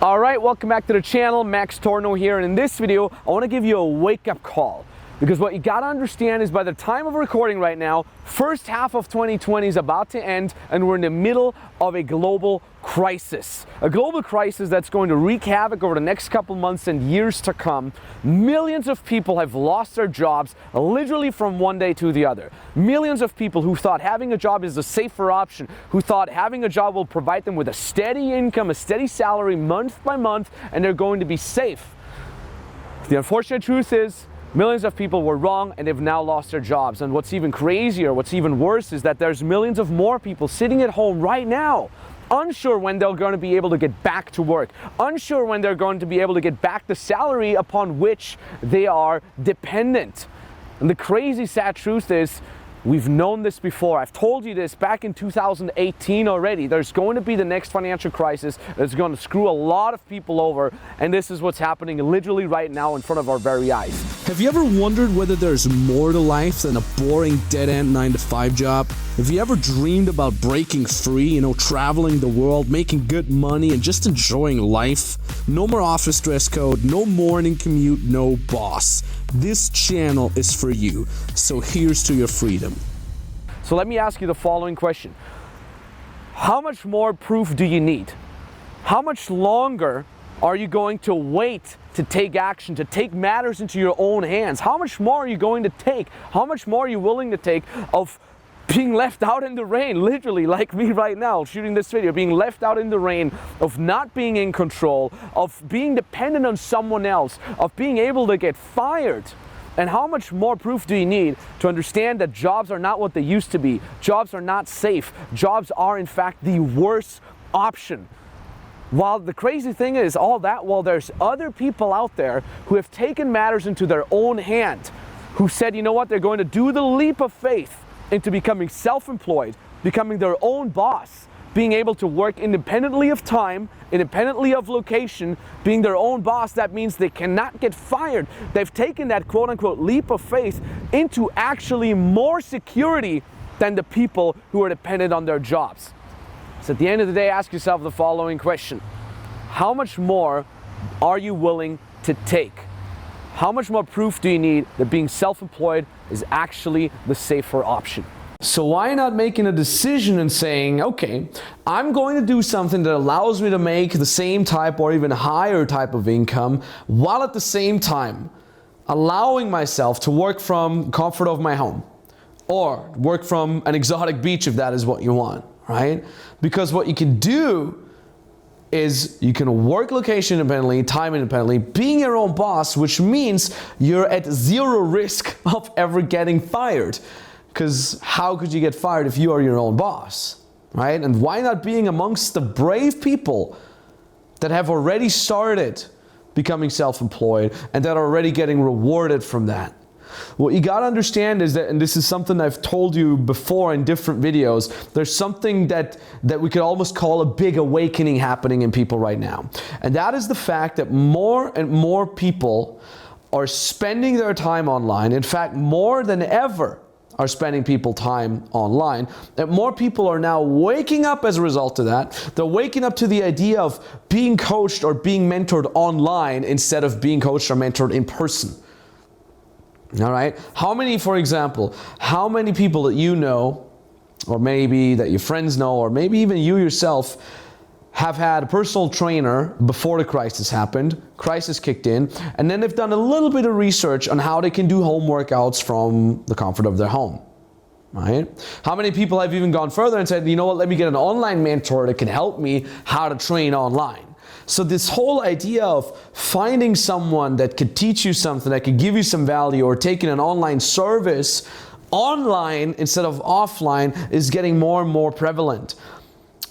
All right, welcome back to the channel. Max Tornow here, and in this video I want to give you a wake-up call, because what you got to understand is by the time of recording right now, first half of 2020 is about to end and we're in the middle of a global crisis. A global crisis that's going to wreak havoc over the next couple months and years to come. Millions of people have lost their jobs literally from one day to the other. Millions of people who thought having a job is a safer option, who thought having a job will provide them with a steady income, a steady salary month by month, and they're going to be safe. The unfortunate truth is, millions of people were wrong and they've now lost their jobs. And what's even crazier, what's even worse, is that there's millions of more people sitting at home right now, unsure when they're going to be able to get back to work, unsure when they're going to be able to get back the salary upon which they are dependent. And the crazy, sad truth is, we've known this before. I've told you this back in 2018 already. There's going to be the next financial crisis that's going to screw a lot of people over, and this is what's happening literally right now in front of our very eyes. Have you ever wondered whether there's more to life than a boring dead-end 9-to-5 job? Have you ever dreamed about breaking free, traveling the world, making good money, and just enjoying life? No more office dress code, no morning commute, no boss. This channel is for you, so here's to your freedom. So let me ask you the following question. How much more proof do you need? How much longer are you going to wait to take action, to take matters into your own hands? How much more are you going to take? How much more are you willing to take of being left out in the rain, literally like me right now shooting this video, being left out in the rain, of not being in control, of being dependent on someone else, of being able to get fired? And how much more proof do you need to understand that jobs are not what they used to be? Jobs are not safe. Jobs are in fact the worst option. While the crazy thing is, all that while there's other people out there who have taken matters into their own hand, who said, you know what, they're going to do the leap of faith into becoming self-employed, becoming their own boss, being able to work independently of time, independently of location, being their own boss. That means they cannot get fired. They've taken that quote-unquote leap of faith into actually more security than the people who are dependent on their jobs. So at the end of the day, ask yourself the following question. How much more are you willing to take? How much more proof do you need that being self-employed is actually the safer option? So why not making a decision and saying, okay, I'm going to do something that allows me to make the same type or even higher type of income, while at the same time allowing myself to work from the comfort of my home, or work from an exotic beach if that is what you want, right? Because what you can do is you can work location independently, time independently, being your own boss, which means you're at zero risk of ever getting fired. Because how could you get fired if you are your own boss, right? And why not being amongst the brave people that have already started becoming self-employed and that are already getting rewarded from that? What you got to understand is that, and this is something I've told you before in different videos, there's something that we could almost call a big awakening happening in people right now. And that is the fact that more and more people are spending their time online. In fact, more than ever are spending people time online. And more people are now waking up as a result of that. They're waking up to the idea of being coached or being mentored online instead of being coached or mentored in person. All right. How many, for example, how many people that you know, or maybe that your friends know, or maybe even you yourself have had a personal trainer before the crisis happened, crisis kicked in, and then they've done a little bit of research on how they can do home workouts from the comfort of their home, right? How many people have even gone further and said, you know what, let me get an online mentor that can help me how to train online. So this whole idea of finding someone that could teach you something, that could give you some value, or taking an online service online instead of offline is getting more and more prevalent.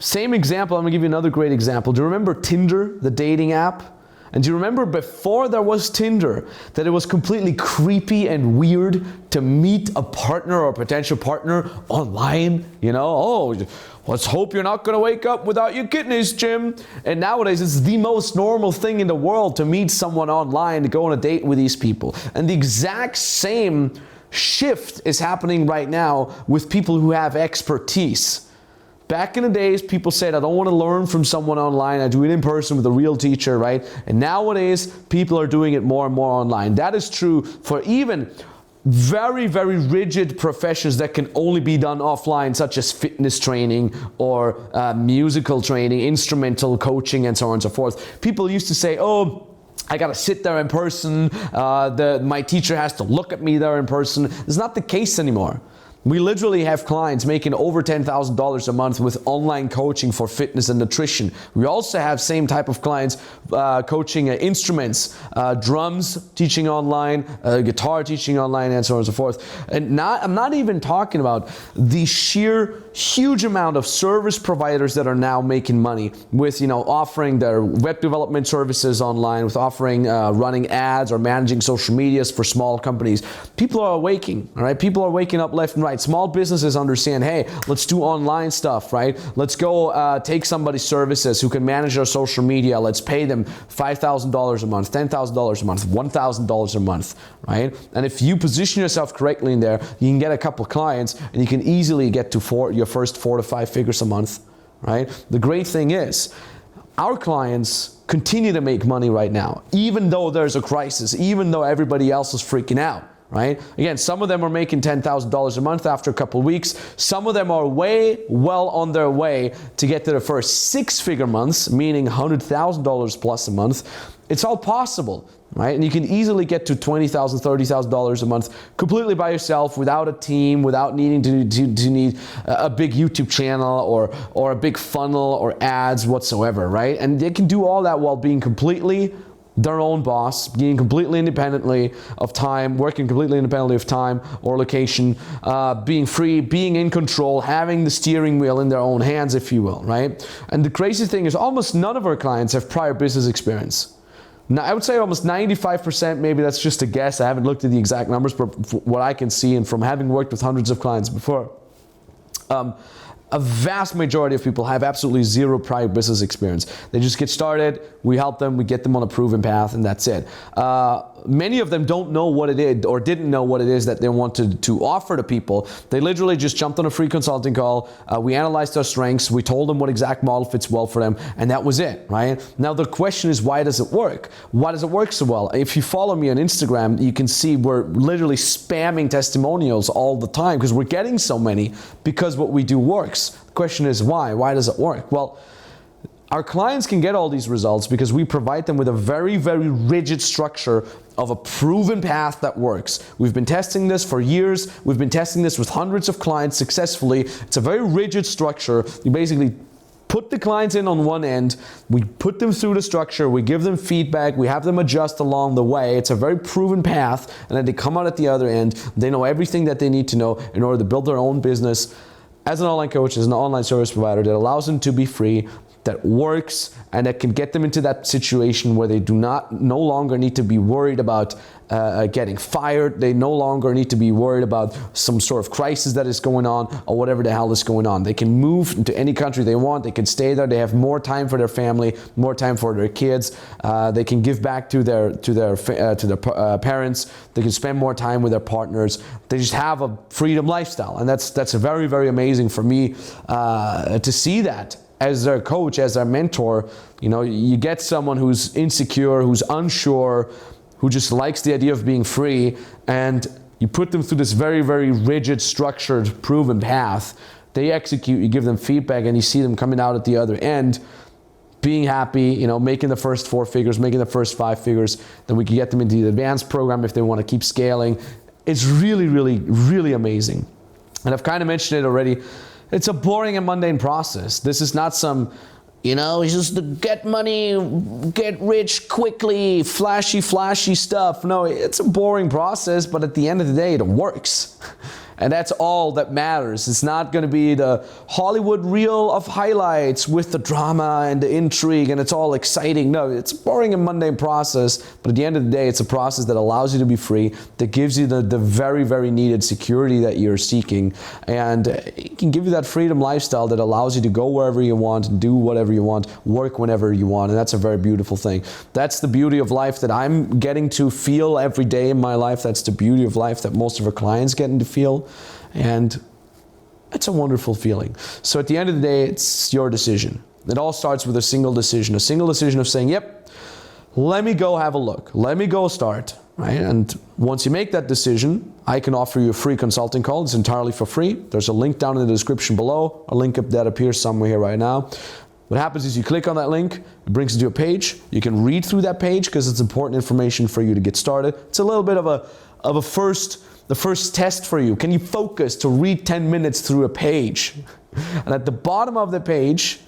Same example, I'm gonna give you another great example. Do you remember Tinder, the dating app? And do you remember before there was Tinder that it was completely creepy and weird to meet a partner or a potential partner online? Oh, let's hope you're not gonna wake up without your kidneys, Jim. And nowadays it's the most normal thing in the world to meet someone online, to go on a date with these people. And the exact same shift is happening right now with people who have expertise. Back in the days, people said, I don't want to learn from someone online. I do it in person with a real teacher, right? And nowadays, people are doing it more and more online. That is true for even very, very rigid professions that can only be done offline, such as fitness training or musical training, instrumental coaching, and so on and so forth. People used to say, oh, I gotta sit there in person. My teacher has to look at me there in person. It's not the case anymore. We literally have clients making over $10,000 a month with online coaching for fitness and nutrition. We also have same type of clients coaching instruments, drums teaching online, guitar teaching online, and so on and so forth. And I'm not even talking about the sheer huge amount of service providers that are now making money with, offering their web development services online, with offering running ads or managing social medias for small companies. People are awaking, all right? People are waking up left and right. Small businesses understand, hey, let's do online stuff, right? Let's go take somebody's services who can manage their social media. Let's pay them $5,000 a month, $10,000 a month, $1,000 a month, right? And if you position yourself correctly in there, you can get a couple clients and you can easily get to your first 4 to 5 figures a month, right? The great thing is, our clients continue to make money right now, even though there's a crisis, even though everybody else is freaking out. Right? Again, some of them are making $10,000 a month after a couple of weeks. Some of them are well on their way to get to their first 6-figure months, meaning $100,000 plus a month. It's all possible, right? And you can easily get to $20,000, $30,000 a month completely by yourself, without a team, without needing to need a big YouTube channel or a big funnel or ads whatsoever, right? And they can do all that while being completely their own boss, being completely independently of time, working completely independently of time or location, being free, being in control, having the steering wheel in their own hands, if you will, right? And the crazy thing is, almost none of our clients have prior business experience. Now, I would say almost 95%, maybe that's just a guess. I haven't looked at the exact numbers, but what I can see and from having worked with hundreds of clients before, a vast majority of people have absolutely zero prior business experience. They just get started, we help them, we get them on a proven path, and that's it. Many of them don't know what it is, or didn't know what it is that they wanted to offer to people. They literally just jumped on a free consulting call, we analyzed their strengths, we told them what exact model fits well for them, and that was it, right? Now the question is, why does it work? Why does it work so well? If you follow me on Instagram, you can see we're literally spamming testimonials all the time because we're getting so many, because what we do works. The question is why? Why does it work? Well, our clients can get all these results because we provide them with a very, very rigid structure of a proven path that works. We've been testing this for years. We've been testing this with hundreds of clients successfully. It's a very rigid structure. You basically put the clients in on one end, we put them through the structure, we give them feedback, we have them adjust along the way. It's a very proven path, and then they come out at the other end. They know everything that they need to know in order to build their own business as an online coach, as an online service provider that allows them to be free, that works, and that can get them into that situation where they no longer need to be worried about getting fired. They no longer need to be worried about some sort of crisis that is going on or whatever the hell is going on. They can move into any country they want. They can stay there. They have more time for their family, more time for their kids. They can give back to their parents. They can spend more time with their partners. They just have a freedom lifestyle, and that's very, very amazing for me to see that. As their coach, as their mentor, you get someone who's insecure, who's unsure, who just likes the idea of being free, and you put them through this very, very rigid, structured, proven path. They execute, you give them feedback, and you see them coming out at the other end, being happy, making the first 4 figures, making the first 5 figures. Then we can get them into the advanced program if they want to keep scaling. It's really, really, really amazing. And I've kind of mentioned it already. It's a boring and mundane process. This is not some, it's just the get money, get rich quickly, flashy stuff. No, it's a boring process, but at the end of the day, it works. And that's all that matters. It's not going to be the Hollywood reel of highlights with the drama and the intrigue and it's all exciting. No, it's a boring and mundane process, but at the end of the day, it's a process that allows you to be free, that gives you the very, very needed security that you're seeking, and it can give you that freedom lifestyle that allows you to go wherever you want, do whatever you want, work whenever you want, and that's a very beautiful thing. That's the beauty of life that I'm getting to feel every day in my life. That's the beauty of life that most of our clients getting to feel. And It's a wonderful feeling. So at the end of the day, it's your decision. It all starts with a single decision of saying, yep, let me go have a look. Let me go start, right? And once you make that decision, I can offer you a free consulting call. It's entirely for free. There's a link down in the description below, a link up that appears somewhere here right now. What happens is you click on that link, it brings you to a page. You can read through that page because it's important information for you to get started. It's a little bit of the first test for you. Can you focus to read 10 minutes through a page? And at the bottom of the page,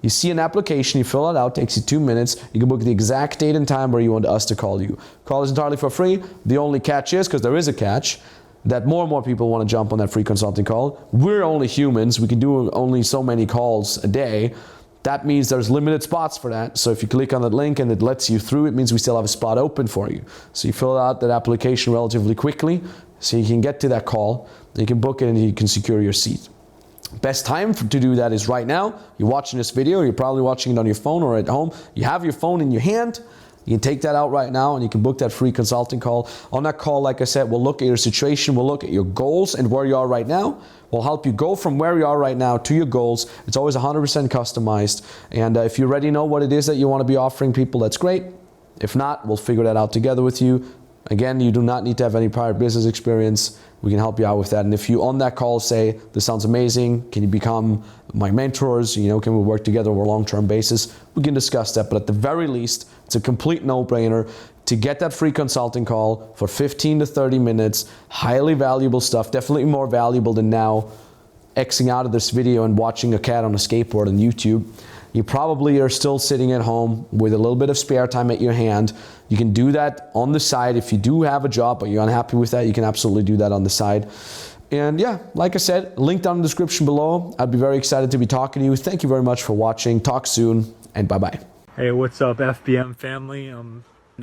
you see an application, you fill it out, takes you 2 minutes. You can book the exact date and time where you want us to call you. Call is entirely for free. The only catch is, because there is a catch, that more and more people want to jump on that free consulting call. We're only humans. We can do only so many calls a day. That means there's limited spots for that. So if you click on that link and it lets you through, it means we still have a spot open for you. So you fill out that application relatively quickly so you can get to that call, you can book it, and you can secure your seat. Best time to do that is right now. You're watching this video, you're probably watching it on your phone or at home. You have your phone in your hand. You can take that out right now and you can book that free consulting call. On that call, like I said, we'll look at your situation, we'll look at your goals and where you are right now. We'll help you go from where you are right now to your goals. It's always 100% customized. And if you already know what it is that you want to be offering people, that's great. If not, we'll figure that out together with you. Again, you do not need to have any prior business experience. We can help you out with that. And if you on that call say, this sounds amazing, can you become my mentors? You know, can we work together over a long-term basis? We can discuss that. But at the very least, it's a complete no-brainer to get that free consulting call for 15 to 30 minutes. Highly valuable stuff, definitely more valuable than now Xing out of this video and watching a cat on a skateboard on YouTube. You probably are still sitting at home with a little bit of spare time at your hand. You can do that on the side. If you do have a job but you're unhappy with that, you can absolutely do that on the side. And yeah, like I said, link down in the description below. I'd be very excited to be talking to you. Thank you very much for watching. Talk soon, and bye-bye. Hey, what's up, FBM family?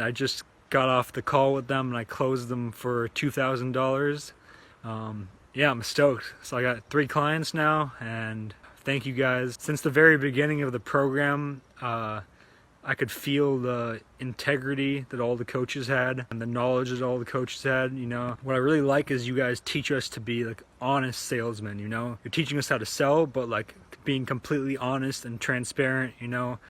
I just got off the call with them and I closed them for $2,000. Yeah, I'm stoked. So I got 3 clients now, and thank you guys. Since the very beginning of the program, I could feel the integrity that all the coaches had and the knowledge that all the coaches had. You know, what I really like is you guys teach us to be like honest salesmen. You know, you're teaching us how to sell, but like being completely honest and transparent, you know.